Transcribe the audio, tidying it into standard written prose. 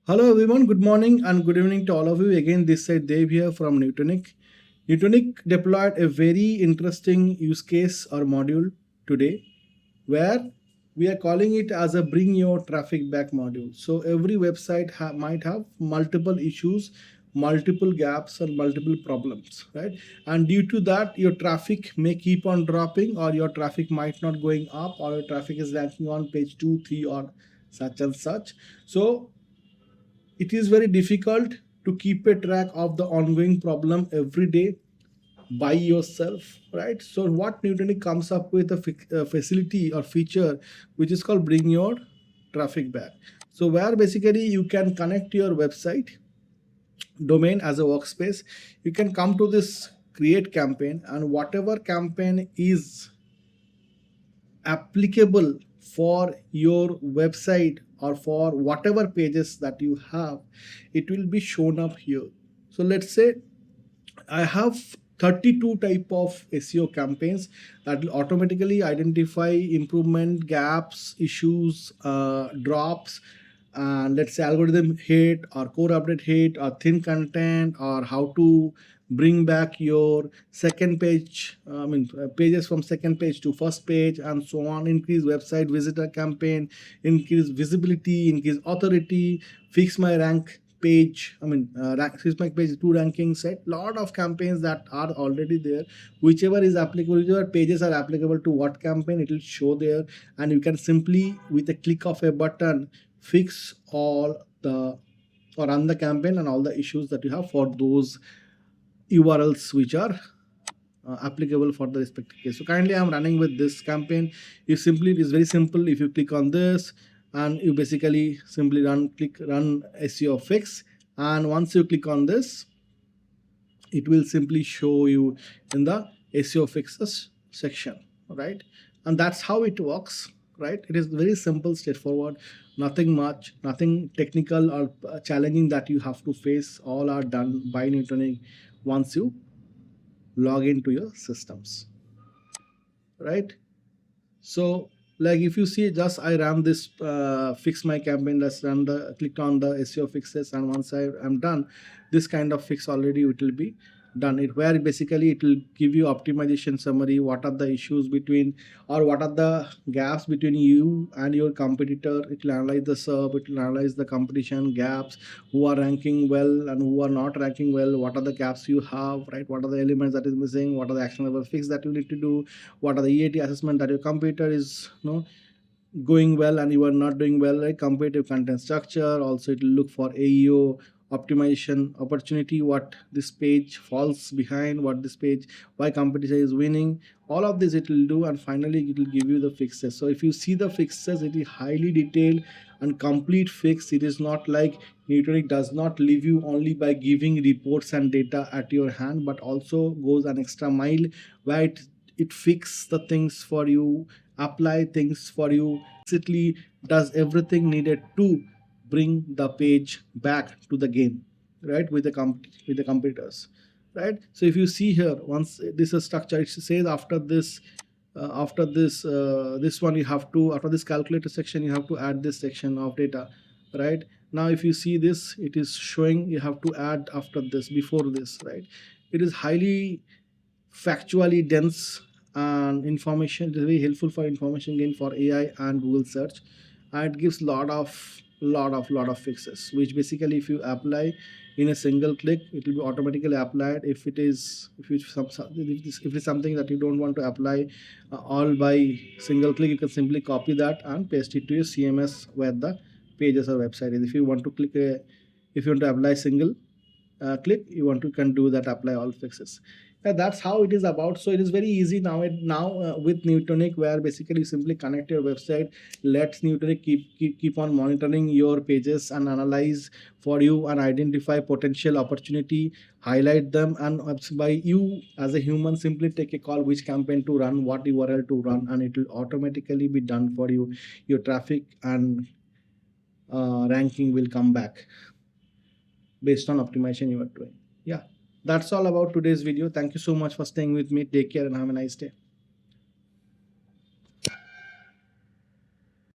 Hello everyone, good morning and good evening to all of you. Again, this side Dave here from Nuwtonic. Nuwtonic deployed a very interesting use case or module today where we are calling it as a bring your traffic back module. So every website might have multiple issues, multiple gaps and multiple problems, right? And due to that, your traffic may keep on dropping, or your traffic might not going up, or your traffic is ranking on page 2, 3 or such and such. So it is very difficult to keep a track of the ongoing problem every day by yourself, right? So what Nuwtonic comes up with a facility or feature which is called bring your traffic back. So where basically you can connect your website domain as a workspace. You can come to this create campaign, and whatever campaign is applicable for your website or for whatever pages that you have, it will be shown up here. So let's say I have 32 type of SEO campaigns that will automatically identify improvement gaps, issues, drops, and let's say algorithm hit or core update hit or thin content, or how to bring back your second page, pages from second page to first page and so on, increase website visitor campaign, increase visibility, increase authority, fix my rank page, fix my page 2 ranking set. Lot of campaigns that are already there, whichever is applicable, whichever pages are applicable to what campaign, it will show there, and you can simply with a click of a button fix all the or run the campaign and all the issues that you have for those URLs which are applicable for the respective case. So kindly I'm running with this campaign. You simply, it is very simple. If you click on this and you basically simply click run SEO fix, and once you click on this, it will simply show you in the SEO fixes section, right? And that's how it works, right? It is very simple, straightforward, nothing much, nothing technical or challenging that you have to face. All are done by Nuwtonic once you log into your systems, right? So like if you see, just I ran this fix my campaign, let's run the clicked on the SEO fixes, and once I am done, this kind of fix already it will be done. It where basically it will give you optimization summary, what are the issues between, or what are the gaps between you and your competitor. It will analyze the SERP, it will analyze the competition gaps, who are ranking well and who are not ranking well, what are the gaps you have, right? What are the elements that is missing, what are the actionable fix that you need to do, what are the EAT assessment that your computer is going well and you are not doing well, right? Competitive content structure, also it will look for AEO optimization opportunity, what this page falls behind, what this page, why competition is winning, all of this it will do, and finally it will give you the fixes. So if you see the fixes, it is highly detailed and complete fix. It is not like Nuwtonic does not leave you only by giving reports and data at your hand, but also goes an extra mile where it fix the things for you, apply things for you, basically does everything needed to bring the page back to the game, right? With the competitors, right? So if you see here, once this is structure, it says this one you have to, after this calculator section, you have to add this section of data, right? Now if you see this, it is showing you have to add after this, before this, right? It is highly factually dense, and information, it is very helpful for information gain for AI and Google search, and it gives lot of fixes, which basically if you apply in a single click, it will be automatically applied. If it is, if it's something that you don't want to apply all by single click, you can simply copy that and paste it to your CMS where the pages or website is. If you want to if you want to apply single click, you want to can do that, apply all fixes. Yeah, that's how it is about. So it is very easy now with Nuwtonic, where basically you simply connect your website, let Nuwtonic keep on monitoring your pages and analyze for you and identify potential opportunity, highlight them, and by you as a human simply take a call which campaign to run, what URL to run, and it will automatically be done for you. Your traffic and ranking will come back based on optimization you are doing. Yeah, that's all about today's video. Thank you so much for staying with me. Take care and have a nice day.